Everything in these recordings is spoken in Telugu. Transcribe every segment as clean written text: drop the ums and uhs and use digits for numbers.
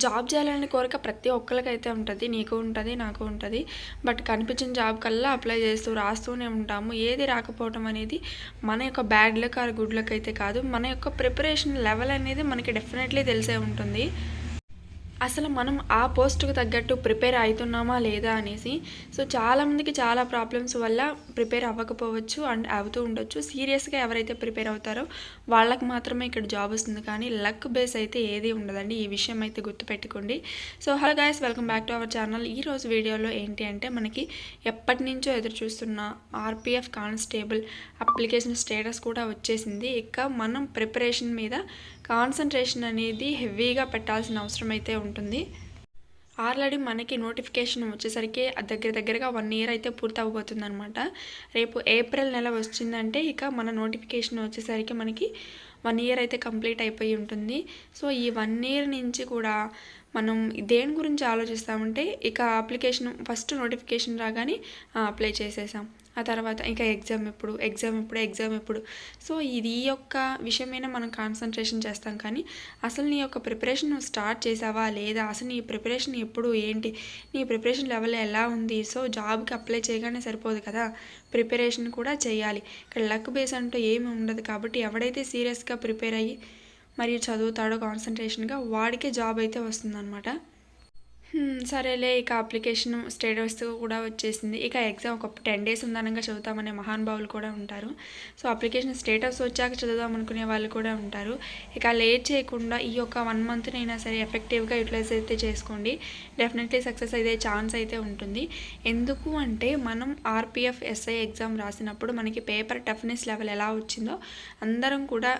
జాబ్ చేయాలనే కోరిక ప్రతి ఒక్కరికైతే ఉంటుంది. నీకు ఉంటుంది, నాకు ఉంటుంది. బట్ కనిపించిన జాబ్ కల్లా అప్లై చేస్తూ రాస్తూనే ఉంటాము. ఏది రాకపోవటం అనేది మన యొక్క bad luck or good luck అయితే కాదు. మన యొక్క ప్రిపరేషన్ లెవెల్ అనేది మనకి డెఫినెట్లీ తెలిసే ఉంటుంది. అసలు మనం ఆ పోస్ట్‌కి తగ్గట్టు ప్రిపేర్ అయితున్నామా లేదా అనేసి. సో, చాలామందికి చాలా ప్రాబ్లమ్స్ వల్ల ప్రిపేర్ అవ్వకపోవచ్చు అండ్ అవుతూ ఉండొచ్చు. సీరియస్‌గా ఎవరైతే ప్రిపేర్ అవుతారో వాళ్ళకి మాత్రమే ఇక్కడ జాబ్ వస్తుంది. కానీ లక్ బేస్ అయితే ఏది ఉండదండి. ఈ విషయం అయితే గుర్తుపెట్టుకోండి. So, hello guys, welcome back to our channel. ఈరోజు వీడియోలో ఏంటి అంటే మనకి ఎప్పటినుంచో ఎదురు చూస్తున్న ఆర్‌పీఎఫ్ కానిస్టేబుల్ అప్లికేషన్ స్టేటస్ కూడా వచ్చేసింది. ఇక మనం ప్రిపరేషన్ మీద కాన్సంట్రేషన్ అనేది హెవీగా పెట్టాల్సిన అవసరం అయితే ఉంటుంది. ఆల్రెడీ మనకి నోటిఫికేషన్ వచ్చేసరికి దగ్గరగా 1 ఇయర్ అయితే పూర్తి అవ్వబోతుంది అనమాట. రేపు ఏప్రిల్ నెల వచ్చిందంటే ఇక మన నోటిఫికేషన్ వచ్చేసరికి మనకి 1 ఇయర్ అయితే కంప్లీట్ అయిపోయి ఉంటుంది. సో ఈ 1 ఇయర్ నుంచి కూడా మనం దేని గురించి ఆలోచిస్తామంటే ఇక అప్లికేషన్ ఫస్ట్ నోటిఫికేషన్ రాగానే అప్లై చేసేసాం. ఆ తర్వాత ఇంకా ఎగ్జామ్ ఎప్పుడు. సో ఇది ఈ యొక్క విషయమైనా మనం కాన్సన్ట్రేషన్ చేస్తాం. కానీ అసలు నీ యొక్క ప్రిపరేషన్ నువ్వు స్టార్ట్ చేసావా లేదా, అసలు నీ ప్రిపరేషన్ ఎప్పుడు ఏంటి, నీ ప్రిపరేషన్ లెవెల్ ఎలా ఉంది. సో జాబ్కి అప్లై చేయగానే సరిపోదు కదా, ప్రిపరేషన్ కూడా చేయాలి. ఇక్కడ లక్ బేస్ అంటూ ఏమి ఉండదు. కాబట్టి ఎవడైతే సీరియస్గా ప్రిపేర్ అయ్యి మరియు చదువుతాడో కాన్సన్ట్రేషన్గా వాడికే జాబ్ అయితే వస్తుందన్నమాట. సరేలే, ఇక అప్లికేషన్ స్టేటస్ కూడా వచ్చేసింది. ఇక ఎగ్జామ్ ఒక 10 డేస్ ఉందనగా చదువుతామనే మహానుభావులు కూడా ఉంటారు. సో అప్లికేషన్ స్టేటస్ వచ్చాక చదువుదాం అనుకునే వాళ్ళు కూడా ఉంటారు. ఇక లేట్ చేయకుండా ఈ యొక్క 1 మంత్నైనా సరే ఎఫెక్టివ్గా యూటిలైజ్ అయితే చేసుకోండి. డెఫినెట్లీ సక్సెస్ అయ్యే ఛాన్స్ అయితే ఉంటుంది. ఎందుకు అంటే మనం ఆర్‌పీఎఫ్ ఎస్ఐ ఎగ్జామ్ రాసినప్పుడు మనకి పేపర్ టఫ్నెస్ లెవెల్ ఎలా వచ్చిందో అందరం కూడా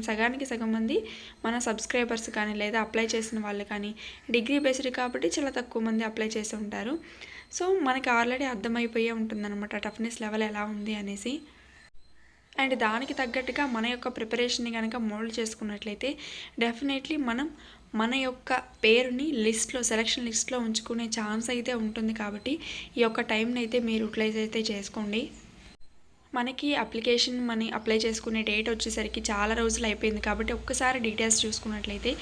సగానికి సగం మంది మన సబ్స్క్రైబర్స్ కానీ లేదా అప్లై చేసిన వాళ్ళు కానీ డిగ్రీ బేస్డ్ కాబట్టి చాలా తక్కువ మంది అప్లై చేసి ఉంటారు. సో మనకి ఆల్రెడీ అర్థమైపోయే ఉంటుందన్నమాట టఫ్నెస్ లెవెల్ ఎలా ఉంది అనేసి. అండ్ దానికి తగ్గట్టుగా మన యొక్క ప్రిపరేషన్ని కనుక మోల్డ్ చేసుకున్నట్లయితే డెఫినెట్లీ మనం మన యొక్క పేరుని సెలక్షన్ లిస్ట్లో ఉంచుకునే ఛాన్స్ అయితే ఉంటుంది. కాబట్టి ఈ యొక్క టైంని అయితే మీరు యూటిలైజ్ అయితే చేసుకోండి. మనకి అప్లికేషన్ అప్లై చేసుకునే డేట్ వచ్చేసరికి చాలా రోజులు అయిపోయింది. కాబట్టి ఒక్కసారి డీటెయిల్స్ చూసుకున్నట్లయితే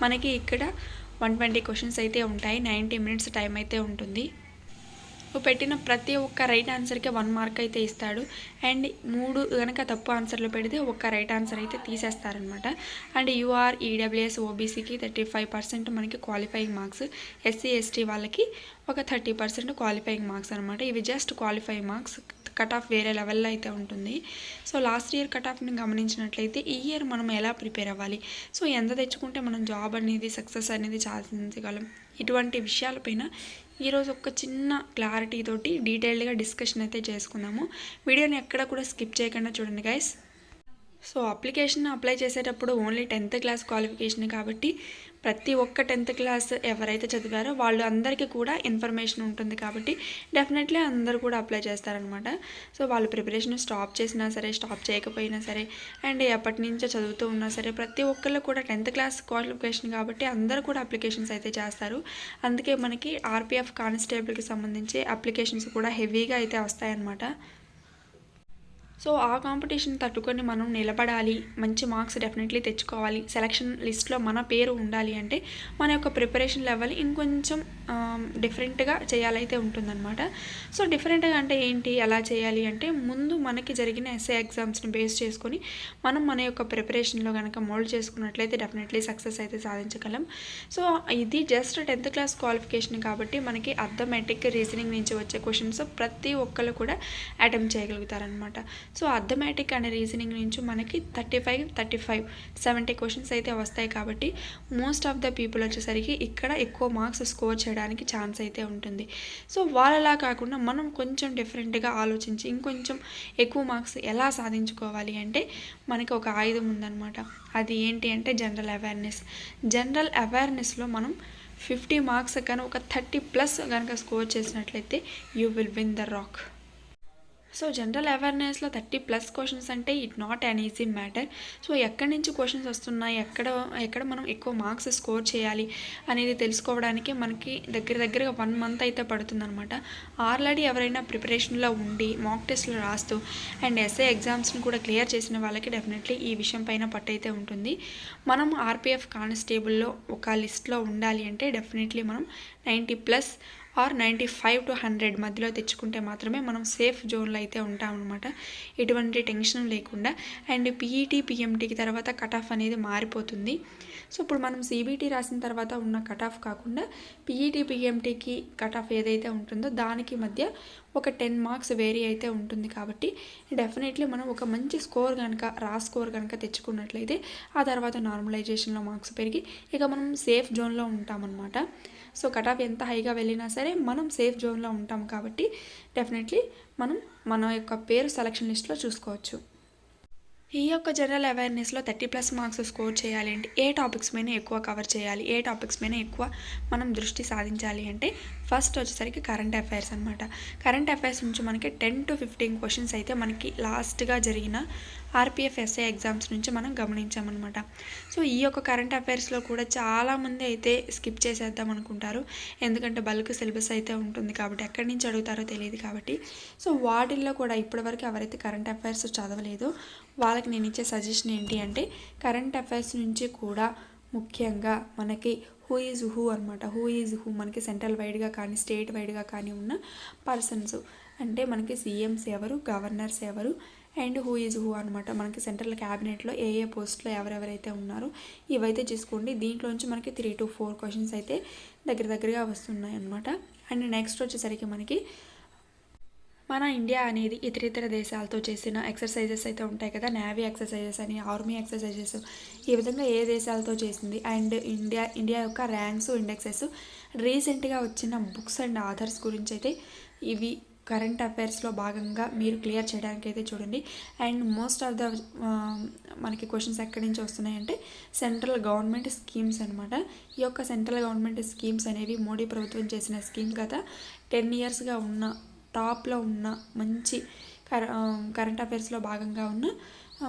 మనకి ఇక్కడ 120 క్వశ్చన్స్ అయితే ఉంటాయి. 90 మినిట్స్ టైం అయితే ఉంటుంది. నువ్వు పెట్టిన ప్రతి ఒక్క రైట్ ఆన్సర్కి 1 మార్క్ అయితే ఇస్తాడు. అండ్ 3 కనుక తప్పు ఆన్సర్లు పెడితే ఒక్క రైట్ ఆన్సర్ అయితే తీసేస్తారనమాట. అండ్ యూఆర్, ఈడబ్ల్యూఎస్, ఓబీసీకి 35% మనకి క్వాలిఫైయింగ్ మార్క్స్, ఎస్సీ ఎస్టీ వాళ్ళకి ఒక 30% క్వాలిఫైయింగ్ మార్క్స్ అనమాట. ఇవి just qualifying marks. Cut off వేరే లెవెల్లో అయితే ఉంటుంది. సో లాస్ట్ ఇయర్ కట్ ఆఫ్ని గమనించినట్లయితే ఈ ఇయర్ మనం ఎలా ప్రిపేర్ అవ్వాలి, సో ఎంత తెచ్చుకుంటే మనం జాబ్ అనేది సక్సెస్ అనేది సాధించగలం, ఇటువంటి విషయాలపైన ఈరోజు ఒక చిన్న క్లారిటీ తోటి డీటెయిల్డ్గా డిస్కషన్ అయితే చేసుకుందాము. వీడియోని ఎక్కడ కూడా స్కిప్ చేయకుండా చూడండి గైస్. సో అప్లికేషన్ అప్లై చేసేటప్పుడు ఓన్లీ 10th క్లాస్ క్వాలిఫికేషన్ కాబట్టి ప్రతి ఒక్క 10th క్లాస్ ఎవరైతే చదివారో వాళ్ళు అందరికీ కూడా ఇన్ఫర్మేషన్ ఉంటుంది. కాబట్టి డెఫినెట్లీ అందరూ కూడా అప్లై చేస్తారనమాట. సో వాళ్ళు ప్రిపరేషన్ స్టాప్ చేసినా సరే, స్టాప్ చేయకపోయినా సరే, అండ్ ఎప్పటి నుంచో చదువుతూ ఉన్నా సరే ప్రతి ఒక్కళ్ళు కూడా 10th క్లాస్ క్వాలిఫికేషన్ కాబట్టి అందరూ కూడా అప్లికేషన్స్ అయితే చేస్తారు. అందుకే మనకి ఆర్‌పీఎఫ్ కానిస్టేబుల్కి సంబంధించి అప్లికేషన్స్ కూడా హెవీగా అయితే వస్తాయన్నమాట. సో ఆ కాంపిటీషన్ తట్టుకొని మనం నిలబడాలి, మంచి మార్క్స్ డెఫినెట్లీ తెచ్చుకోవాలి, సెలక్షన్ లిస్ట్లో మన పేరు ఉండాలి అంటే మన యొక్క ప్రిపరేషన్ లెవెల్ ఇంకొంచెం డిఫరెంట్గా చేయాలైతే ఉంటుందన్నమాట. సో డిఫరెంట్గా అంటే ఏంటి, ఎలా చేయాలి అంటే ముందు మనకి జరిగిన ఎస్ఏ ఎగ్జామ్స్ని బేస్ చేసుకొని మనం మన యొక్క ప్రిపరేషన్లో కనుక మోల్డ్ చేసుకున్నట్లయితే డెఫినెట్లీ సక్సెస్ అయితే సాధించగలం. సో ఇది జస్ట్ 10th క్లాస్ క్వాలిఫికేషన్ కాబట్టి మనకి అర్థమెటిక్, రీజనింగ్ నుంచి వచ్చే క్వశ్చన్స్ ప్రతి ఒక్కళ్ళు కూడా అటెంప్ట్ చేయగలుగుతారనమాట. సో అర్థమెటిక్ అండ్ రీజనింగ్ నుంచి మనకి 35, 70 క్వశ్చన్స్ అయితే వస్తాయి. కాబట్టి మోస్ట్ ఆఫ్ ద పీపుల్ వచ్చేసరికి ఇక్కడ ఎక్కువ మార్క్స్ స్కోర్ చేయడానికి ఛాన్స్ అయితే ఉంటుంది. సో వాళ్ళలా కాకుండా మనం కొంచెం డిఫరెంట్గా ఆలోచించి ఇంకొంచెం ఎక్కువ మార్క్స్ ఎలా సాధించుకోవాలి అంటే మనకి ఒక ఆయుధం ఉందన్నమాట. అది ఏంటి అంటే జనరల్ అవేర్నెస్లో మనం 50 మార్క్స్ కానీ ఒక 30+ కనుక స్కోర్ చేసినట్లయితే you will win the rock. So general అవేర్నెస్లో 30+ క్వశ్చన్స్ అంటే it not an easy matter. So ఎక్కడి నుంచి క్వశ్చన్స్ వస్తున్నాయి, ఎక్కడ మనం ఎక్కువ మార్క్స్ స్కోర్ చేయాలి అనేది తెలుసుకోవడానికి మనకి దగ్గరగా 1 మంత్ అయితే పడుతుందన్నమాట. ఆల్రెడీ ఎవరైనా ప్రిపరేషన్లో ఉండి మాక్ టెస్ట్లు రాస్తూ అండ్ ఎస్ఏ ఎగ్జామ్స్ని కూడా క్లియర్ చేసిన వాళ్ళకి డెఫినెట్లీ ఈ విషయం పైన పట్టయితే ఉంటుంది. మనం ఆర్పిఎఫ్ కానిస్టేబుల్లో ఒక లిస్ట్లో ఉండాలి అంటే డెఫినెట్లీ మనం 90+ ఆర్ 95 to 100 మధ్యలో తెచ్చుకుంటే మాత్రమే మనం సేఫ్ జోన్లో అయితే ఉంటామన్నమాట. ఎటువంటి టెన్షన్ లేకుండా. అండ్ పీఈటీ పిఎంటీకి తర్వాత కట్ ఆఫ్ అనేది మారిపోతుంది. సో ఇప్పుడు మనం సిబిటీ రాసిన తర్వాత ఉన్న కట్ ఆఫ్ కాకుండా పీఈటీ పిఎంటీకి కట్ ఆఫ్ ఏదైతే ఉంటుందో దానికి మధ్య ఒక 10 మార్క్స్ వేరీ అయితే ఉంటుంది. కాబట్టి డెఫినెట్లీ మనం ఒక మంచి స్కోర్ కనుక స్కోర్ కనుక తెచ్చుకున్నట్లయితే ఆ తర్వాత నార్మలైజేషన్లో మార్క్స్ పెరిగి ఇక మనం సేఫ్ జోన్లో ఉంటామన్నమాట. సో కట్ ఆఫ్ ఎంత హైగా వెళ్ళినా సరే మనం సేఫ్ జోన్లో ఉంటాం కాబట్టి డెఫినెట్లీ మనం మన యొక్క పేరు సెలక్షన్ లిస్ట్లో చూసుకోవచ్చు. ఈ యొక్క జనరల్ అవేర్నెస్లో 30+ మార్క్స్ స్కోర్ చేయాలి అంటే ఏ టాపిక్స్ మీద ఎక్కువ కవర్ చేయాలి, ఏ టాపిక్స్ మీద ఎక్కువ మనం దృష్టి సాధించాలి అంటే ఫస్ట్ వచ్చేసరికి కరెంట్ అఫైర్స్ అనమాట. కరెంట్ అఫైర్స్ నుంచి మనకి 10 to 15 క్వశ్చన్స్ అయితే మనకి లాస్ట్గా జరిగిన ఆర్పిఎఫ్ ఎస్ఐ ఎగ్జామ్స్ నుంచి మనం గమనించామన్నమాట. సో ఈ యొక్క కరెంట్ అఫైర్స్లో కూడా చాలామంది అయితే స్కిప్ చేసేద్దాం అనుకుంటారు. ఎందుకంటే బల్క్ సిలబస్ అయితే ఉంటుంది కాబట్టి ఎక్కడి నుంచి అడుగుతారో తెలియదు కాబట్టి. సో వాటిల్లో కూడా ఇప్పటివరకు ఎవరైతే కరెంట్ అఫైర్స్ చదవలేదో వాళ్ళకి నేను ఇచ్చే సజెషన్ ఏంటి అంటే కరెంట్ అఫైర్స్ నుంచి కూడా ముఖ్యంగా మనకి హూ ఈజ్ హూ అనమాట. హూ ఈజ్ హూ మనకి సెంట్రల్ వైడ్గా కానీ స్టేట్ వైడ్గా కానీ ఉన్న పర్సన్స్ అంటే మనకి సీఎంస్ ఎవరు, గవర్నర్స్ ఎవరు అండ్ హూ ఈజ్ హూ అనమాట. మనకి సెంట్రల్ క్యాబినెట్లో ఏ పోస్ట్లో ఎవరెవరైతే ఉన్నారో ఇవైతే చూసుకోండి. దీంట్లోంచి మనకి 3 to 4 క్వశ్చన్స్ అయితే దగ్గరగా వస్తున్నాయి అనమాట. అండ్ నెక్స్ట్ వచ్చేసరికి మనకి మన ఇండియా అనేది ఇతర దేశాలతో చేసిన ఎక్సర్సైజెస్ అయితే ఉంటాయి కదా, నేవీ ఎక్సర్సైజెస్ అని, ఆర్మీ ఎక్సర్సైజెస్, ఈ విధంగా ఏ దేశాలతో చేసింది అండ్ ఇండియా యొక్క ర్యాంక్స్, ఇండెక్సెస్, రీసెంట్గా వచ్చిన బుక్స్ అండ్ ఆథర్స్ గురించి అయితే ఇవి కరెంట్ అఫైర్స్లో భాగంగా మీరు క్లియర్ చేయడానికి అయితే చూడండి. అండ్ మోస్ట్ ఆఫ్ ద మనకి క్వశ్చన్స్ ఎక్కడి నుంచి వస్తున్నాయంటే సెంట్రల్ గవర్నమెంట్ స్కీమ్స్ అనమాట. ఈ యొక్క సెంట్రల్ గవర్నమెంట్ స్కీమ్స్ అనేవి మోడీ ప్రభుత్వం చేసిన స్కీమ్స్ గత 10 yearsగా ఉన్న టాప్లో ఉన్న మంచి కరెంట్ అఫైర్స్లో భాగంగా ఉన్న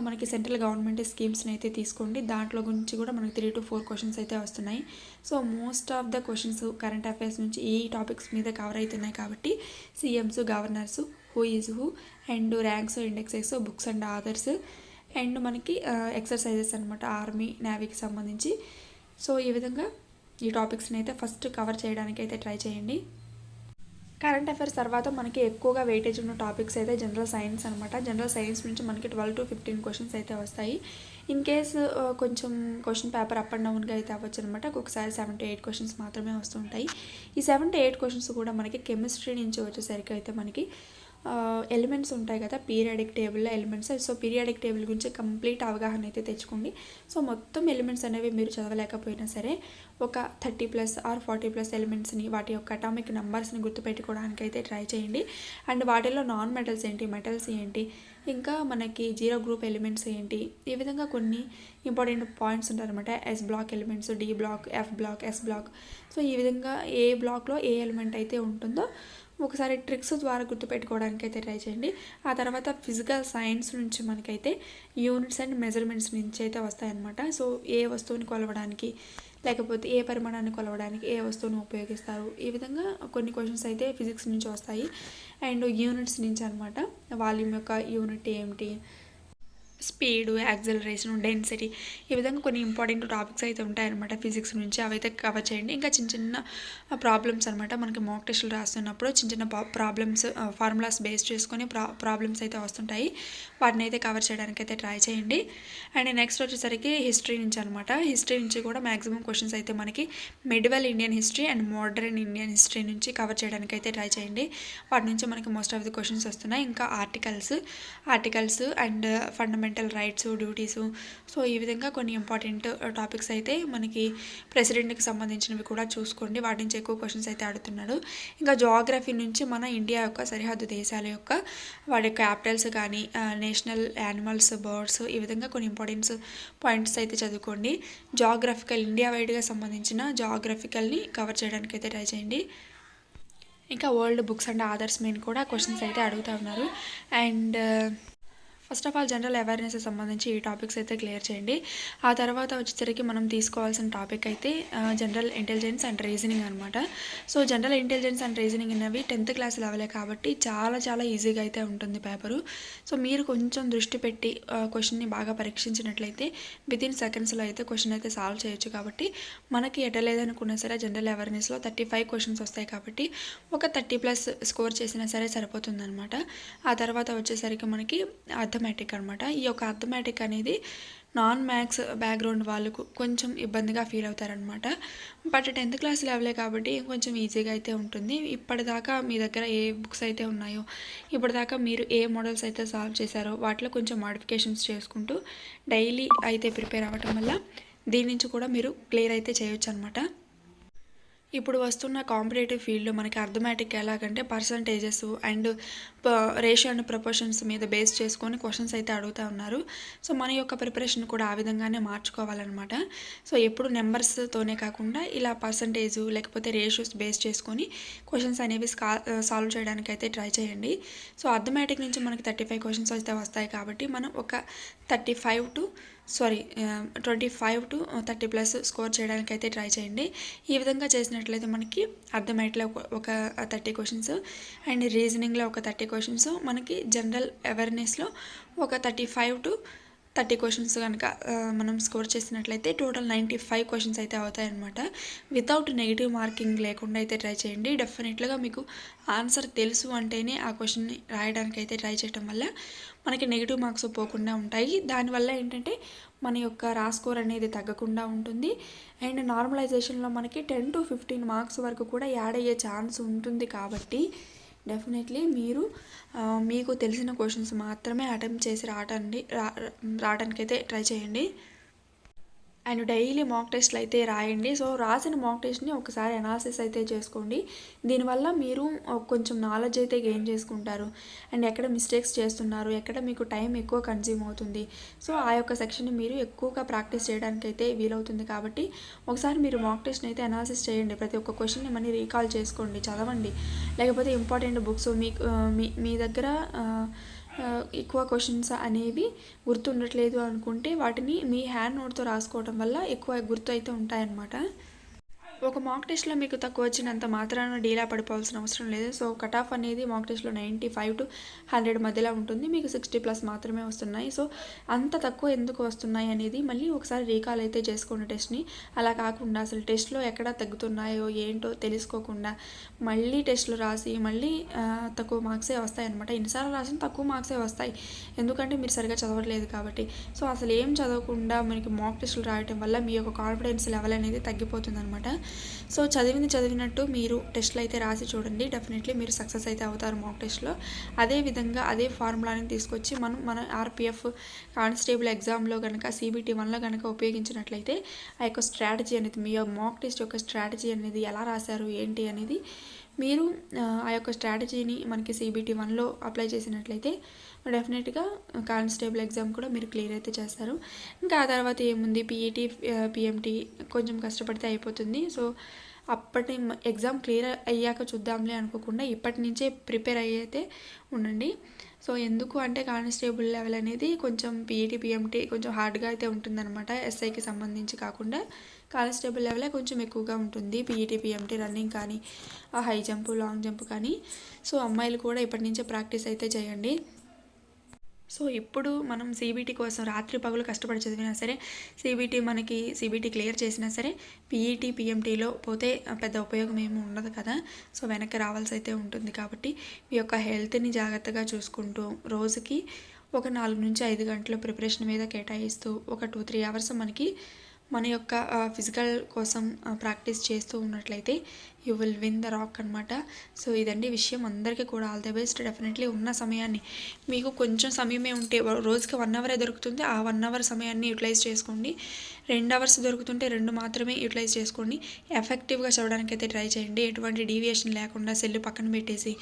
మనకి సెంట్రల్ గవర్నమెంట్ స్కీమ్స్ని అయితే తీసుకోండి. దాంట్లో గురించి కూడా మనకి 3 to 4 క్వశ్చన్స్ అయితే వస్తున్నాయి. So most of the questions current affairs నుంచి ఈ టాపిక్స్ మీద కవర్ అవుతున్నాయి కాబట్టి CMs, governors, who is who and ranks, indexes, books and authors and మనకి ఎక్సర్సైజెస్ అనమాట ఆర్మీ, నేవీకి సంబంధించి. సో ఈ విధంగా ఈ టాపిక్స్ని అయితే ఫస్ట్ కవర్ చేయడానికి అయితే ట్రై చేయండి. కరెంట్ అఫైర్స్ తర్వాత మనకి ఎక్కువగా వెయిటేజ్ ఉన్న టాపిక్స్ అయితే జనరల్ సైన్స్ అనమాట. జనరల్ సైన్స్ నుంచి మనకి 12 to 15 క్వశ్చన్స్ అయితే వస్తాయి. ఇన్ కేస్ కొంచెం క్వశ్చన్ పేపర్ అప్ అండ్ డౌన్గా అయితే అవ్వచ్చు అనమాట. ఒక్కొక్కసారి 7 to 8 క్వశ్చన్స్ మాత్రమే వస్తుంటాయి. ఈ 7 to 8 క్వశ్చన్స్ కూడా మనకి కెమిస్ట్రీ నుంచి వచ్చేసరికి అయితే మనకి ఎలిమెంట్స్ ఉంటాయి కదా, పీరియాడిక్ టేబుల్లో ఎలిమెంట్స్. సో పీరియాడిక్ టేబుల్ గురించి కంప్లీట్ అవగాహన అయితే తెచ్చుకోండి. సో మొత్తం ఎలిమెంట్స్ అనేవి మీరు చదవలేకపోయినా సరే ఒక 30+ or 40+ ఎలిమెంట్స్ని, వాటి యొక్క అటామిక్ నెంబర్స్ని గుర్తుపెట్టుకోవడానికి అయితే ట్రై చేయండి. అండ్ వాటిల్లో నాన్ మెటల్స్ ఏంటి, మెటల్స్ ఏంటి, ఇంకా మనకి 0 గ్రూప్ ఎలిమెంట్స్ ఏంటి, ఈ విధంగా కొన్ని ఇంపార్టెంట్ పాయింట్స్ ఉంటారనమాట. S block elements, D block, F block, S block. So ఈ విధంగా ఏ బ్లాక్లో ఏ ఎలిమెంట్ అయితే ఉంటుందో ఒకసారి ట్రిక్స్ ద్వారా గుర్తుపెట్టుకోవడానికి అయితే ట్రై చేయండి. ఆ తర్వాత ఫిజికల్ సైన్స్ నుంచి మనకైతే యూనిట్స్ అండ్ మెజర్మెంట్స్ నుంచి అయితే వస్తాయన్నమాట. సో ఏ వస్తువుని కొలవడానికి లేకపోతే ఏ పరిమాణాన్ని కొలవడానికి ఏ వస్తువుని ఉపయోగిస్తారు, ఈ విధంగా కొన్ని క్వశ్చన్స్ అయితే ఫిజిక్స్ నుంచి వస్తాయి. అండ్ యూనిట్స్ నుంచి అనమాట, వాల్యూమ్ యొక్క యూనిట్ ఏమిటి, స్పీడు, యాక్సలరేషన్, డెన్సిటీ, ఈ విధంగా కొన్ని ఇంపార్టెంట్ టాపిక్స్ అయితే ఉంటాయన్నమాట ఫిజిక్స్ నుంచి. అవైతే కవర్ చేయండి. ఇంకా చిన్న ప్రాబ్లమ్స్ అనమాట, మనకి మాక్ టెస్టులు రాస్తున్నప్పుడు చిన్న ప్రాబ్లమ్స్, ఫార్ములాస్ బేస్ చేసుకొని ప్రాబ్లమ్స్ అయితే వస్తుంటాయి. వాటిని అయితే కవర్ చేయడానికి అయితే ట్రై చేయండి. అండ్ నెక్స్ట్ వచ్చేసరికి హిస్టరీ నుంచి అనమాట. హిస్టరీ నుంచి కూడా మ్యాక్సిమం క్వశ్చన్స్ అయితే మనకి medieval Indian history and modern Indian history నుంచి కవర్ చేయడానికి అయితే ట్రై చేయండి. వాటి నుంచి మనకి మోస్ట్ ఆఫ్ ది క్వశ్చన్స్ వస్తున్నాయి. ఇంకా articles and fundamental rights, duties. So ఈ విధంగా కొన్ని ఇంపార్టెంట్ టాపిక్స్ అయితే మనకి ప్రెసిడెంట్కి సంబంధించినవి కూడా చూసుకోండి. వాటి నుంచి ఎక్కువ క్వశ్చన్స్ అయితే అడుగుతున్నాడు. ఇంకా జియోగ్రఫీ నుంచి మన ఇండియా యొక్క సరిహద్దు దేశాల యొక్క వాటి క్యాపిటల్స్ కానీ, నేషనల్ యానిమల్స్, బర్డ్స్, ఈ విధంగా కొన్ని ఇంపార్టెంట్స్ పాయింట్స్ అయితే చదువుకోండి. ఇండియా వైడ్గా సంబంధించిన జియోగ్రఫికల్ని కవర్ చేయడానికి అయితే ట్రై చేయండి. ఇంకా వరల్డ్ బుక్స్ అండ్ ఆథర్స్ మీద కూడా క్వశ్చన్స్ అయితే అడుగుతూ ఉన్నారు. And first of all general awareness సంబంధించి ఈ టాపిక్స్ అయితే క్లియర్ చేయండి. ఆ తర్వాత వచ్చేసరికి మనం తీసుకోవాల్సిన టాపిక్ అయితే జనరల్ ఇంటెలిజెన్స్ అండ్ రీజనింగ్ అనమాట. So general intelligence and reasoning అనేవి 10th క్లాస్ లెవెలే కాబట్టి చాలా చాలా ఈజీగా అయితే ఉంటుంది పేపరు. సో మీరు కొంచెం దృష్టి పెట్టి క్వశ్చన్ని బాగా పరీక్షించినట్లయితే వితిన్ సెకండ్స్లో అయితే క్వశ్చన్ అయితే సాల్వ్ చేయొచ్చు. కాబట్టి మనకి ఎటలేదనుకున్నా సరే జనరల్ అవేర్నెస్లో 35 క్వశ్చన్స్ వస్తాయి కాబట్టి ఒక 30+ స్కోర్ చేసినా సరే సరిపోతుందన్నమాట. ఆ తర్వాత వచ్చేసరికి మనకి అర్థమెటిక్ అనమాట. ఈ యొక్క అర్థమెటిక్ అనేది నాన్ మ్యాథ్స్ బ్యాక్గ్రౌండ్ వాళ్ళకు కొంచెం ఇబ్బందిగా ఫీల్ అవుతారనమాట. బట్ 10th క్లాస్ లెవెలే కాబట్టి కొంచెం ఈజీగా అయితే ఉంటుంది. ఇప్పటిదాకా మీ దగ్గర ఏ బుక్స్ అయితే ఉన్నాయో, ఇప్పటిదాకా మీరు ఏ మోడల్స్ అయితే సాల్వ్ చేశారో వాటిలో కొంచెం మోడిఫికేషన్స్ చేసుకుంటూ డైలీ అయితే ప్రిపేర్ అవ్వటం వల్ల దీని నుంచి కూడా మీరు క్లియర్ అయితే చేయొచ్చు అనమాట. ఇప్పుడు వస్తున్న కాంపిటేటివ్ ఫీల్డ్లో మనకి అర్థమెటిక్ ఎలాగంటే percentages and ratio and proportions మీద బేస్ చేసుకొని క్వశ్చన్స్ అయితే అడుగుతూ ఉన్నారు. సో మన యొక్క ప్రిపరేషన్ కూడా ఆ విధంగానే మార్చుకోవాలన్నమాట. సో ఎప్పుడు నెంబర్స్తోనే కాకుండా ఇలా పర్సంటేజు లేకపోతే రేషియోస్ బేస్ చేసుకొని క్వశ్చన్స్ అనేవి సాల్వ్ చేయడానికి అయితే ట్రై చేయండి. సో అర్థమెటిక్ నుంచి మనకి 35 క్వశ్చన్స్ అయితే వస్తాయి కాబట్టి మనం ఒక 25 to 30+ స్కోర్ చేయడానికి అయితే ట్రై చేయండి. ఈ విధంగా చేసినట్లయితే మనకి అర్థమెటిక్లో ఒక 30 క్వశ్చన్స్ అండ్ రీజనింగ్లో ఒక 30 క్వశ్చన్స్, మనకి జనరల్ అవేర్నెస్లో ఒక 35 to 30 క్వశ్చన్స్ కనుక మనం స్కోర్ చేసినట్లయితే టోటల్ 95 క్వశ్చన్స్ అయితే అవుతాయన్నమాట. వితౌట్ నెగిటివ్ మార్కింగ్ లేకుండా అయితే ట్రై చేయండి. డెఫినెట్గా మీకు ఆన్సర్ తెలుసు అంటేనే ఆ క్వశ్చన్ని రాయడానికి అయితే ట్రై చేయడం వల్ల మనకి నెగిటివ్ మార్క్స్ పోకుండా ఉంటాయి. దానివల్ల ఏంటంటే మన యొక్క రా స్కోర్ అనేది తగ్గకుండా ఉంటుంది. అండ్ నార్మలైజేషన్లో మనకి 10 to 15 మార్క్స్ వరకు కూడా యాడ్ అయ్యే ఛాన్స్ ఉంటుంది. కాబట్టి డెఫినెట్లీ మీరు మీకు తెలిసిన క్వశ్చన్స్ మాత్రమే అటెంప్ట్ చేసి రావడానికైతే ట్రై చేయండి. అండ్ డైలీ మాక్ టెస్ట్లు అయితే రాయండి. సో రాసిన మాక్ టెస్ట్ని ఒకసారి అనాలిసిస్ అయితే చేసుకోండి. దీనివల్ల మీరు కొంచెం నాలెడ్జ్ అయితే గెయిన్ చేసుకుంటారు. అండ్ ఎక్కడ మిస్టేక్స్ చేస్తున్నారు, ఎక్కడ మీకు టైం ఎక్కువ కన్జ్యూమ్ అవుతుంది, సో ఆ యొక్క సెక్షన్ని మీరు ఎక్కువగా ప్రాక్టీస్ చేయడానికి అయితే వీలవుతుంది. కాబట్టి ఒకసారి మీరు మాక్ టెస్ట్ని అయితే అనాలిసిస్ చేయండి. ప్రతి ఒక్క క్వశ్చన్ని మళ్ళీ రీకాల్ చేసుకోండి, చదవండి. లేకపోతే ఇంపార్టెంట్ బుక్స్ మీ దగ్గర ఎక్కువ క్వశ్చన్స్ అనేవి గుర్తుండట్లేదు అనుకుంటే వాటిని మీ హ్యాండ్ నోట్తో రాసుకోవడం వల్ల ఎక్కువ గుర్తు అయితే ఉంటాయన్నమాట. ఒక మాక్ టెస్ట్లో మీకు తక్కువ వచ్చినంత మాత్రాన డీలా పడిపోవాల్సిన అవసరం లేదు. సో కట్ ఆఫ్ అనేది మాక్ టెస్ట్లో 95 to 100 మధ్యలో ఉంటుంది. మీకు 60+ మాత్రమే వస్తున్నాయి. సో అంత తక్కువ ఎందుకు వస్తున్నాయి అనేది మళ్ళీ ఒకసారి రీకాల్ అయితే చేసుకోండి టెస్ట్ని. అలా కాకుండా అసలు టెస్ట్లో ఎక్కడ తగ్గుతున్నాయో ఏంటో తెలుసుకోకుండా మళ్ళీ టెస్ట్లు రాసి మళ్ళీ తక్కువ మార్క్సే వస్తాయి అనమాట. ఎన్నిసార్లు రాసిన తక్కువ మార్క్సే వస్తాయి, ఎందుకంటే మీరు సరిగ్గా చదవట్లేదు కాబట్టి. సో అసలు ఏం చదవకుండా మనకి మాక్ టెస్టులు రాయటం వల్ల మీ యొక్క కాన్ఫిడెన్స్ లెవెల్ అనేది తగ్గిపోతుంది అనమాట. సో చదివినట్టు మీరు టెస్ట్లు అయితే రాసి చూడండి. డెఫినెట్లీ మీరు సక్సెస్ అయితే అవుతారు మాక్ టెస్ట్లో. అదేవిధంగా అదే ఫార్ములాని తీసుకొచ్చి మన ఆర్పిఎఫ్ కానిస్టేబుల్ ఎగ్జామ్లో కనుక CBT 1లో కనుక ఉపయోగించినట్లయితే ఆ యొక్క స్ట్రాటజీ అనేది, మీ మాక్ టెస్ట్ యొక్క స్ట్రాటజీ అనేది ఎలా రాశారు ఏంటి అనేది మీరు ఆ యొక్క స్ట్రాటజీని మనకి CBT 1లో అప్లై చేసినట్లయితే డెఫినెట్గా కానిస్టేబుల్ ఎగ్జామ్ కూడా మీరు క్లియర్ అయితే చేస్తారు. ఇంకా ఆ తర్వాత ఏముంది, PET PMT కొంచెం కష్టపడితే అయిపోతుంది. సో అప్పటి ఎగ్జామ్ క్లియర్ అయ్యాక చూద్దాంలే అనుకోకుండా ఇప్పటి నుంచే ప్రిపేర్ అయితే ఉండండి. సో ఎందుకు అంటే కానిస్టేబుల్ లెవెల్ అనేది కొంచెం PET PMT కొంచెం హార్డ్గా అయితే ఉంటుందన్నమాట. SIకి సంబంధించి కాకుండా కానిస్టేబుల్ లెవెలే కొంచెం ఎక్కువగా ఉంటుంది. PET PMT రన్నింగ్ కానీ, హై జంప్ లాంగ్ జంప్ కానీ. సో అమ్మాయిలు కూడా ఇప్పటి నుంచే ప్రాక్టీస్ అయితే చేయండి. సో ఇప్పుడు మనం CBT కోసం రాత్రి పగలు కష్టపడి చదివినా సరే, CBT క్లియర్ చేసినా సరే PET PMTలో పోతే పెద్ద ఉపయోగం ఏమి ఉండదు కదా. సో వెనక్కి రావాల్సి అయితే ఉంటుంది. కాబట్టి మీ యొక్క హెల్త్ని జాగ్రత్తగా చూసుకుంటూ రోజుకి ఒక 4 నుంచి 5 గంటల ప్రిపరేషన్ మీద కేటాయిస్తూ ఒక 2-3 అవర్స్ మన యొక్క ఫిజికల్ కోసం ప్రాక్టీస్ చేస్తూ ఉన్నట్లయితే you will win the rock అనమాట. సో ఇదండి విషయం. అందరికీ కూడా ఆల్ ది బెస్ట్. డెఫినెట్లీ ఉన్న సమయాన్ని, మీకు కొంచెం సమయమే ఉంటే రోజుకి 1 అవరే దొరుకుతుంది, ఆ 1 అవర్ సమయాన్ని యూటిలైజ్ చేసుకోండి. 2 అవర్స్ దొరుకుతుంటే 2 మాత్రమే యూటిలైజ్ చేసుకోండి. ఎఫెక్టివ్గా చదవడానికైతే ట్రై చేయండి. ఎటువంటి డీవియేషన్ లేకుండా సెల్ పక్కన పెట్టేసి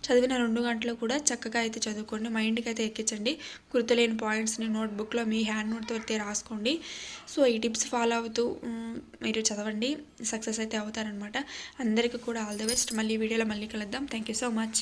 చదివిన 2 గంటలు కూడా చక్కగా అయితే చదువుకోండి. మైండ్కి అయితే ఎక్కించండి. గుర్తులేని పాయింట్స్ని నోట్బుక్లో మీ హ్యాండ్ నోట్తో అయితే రాసుకోండి. సో ఈ టిప్స్ ఫాలో అవుతూ మీరు చదవండి, సక్సెస్ అయితే అవుతారనమాట. అందరికీ కూడా ఆల్ ది బెస్ట్. మళ్ళీ వీడియోలో మళ్ళీ కలుద్దాం. Thank you so much.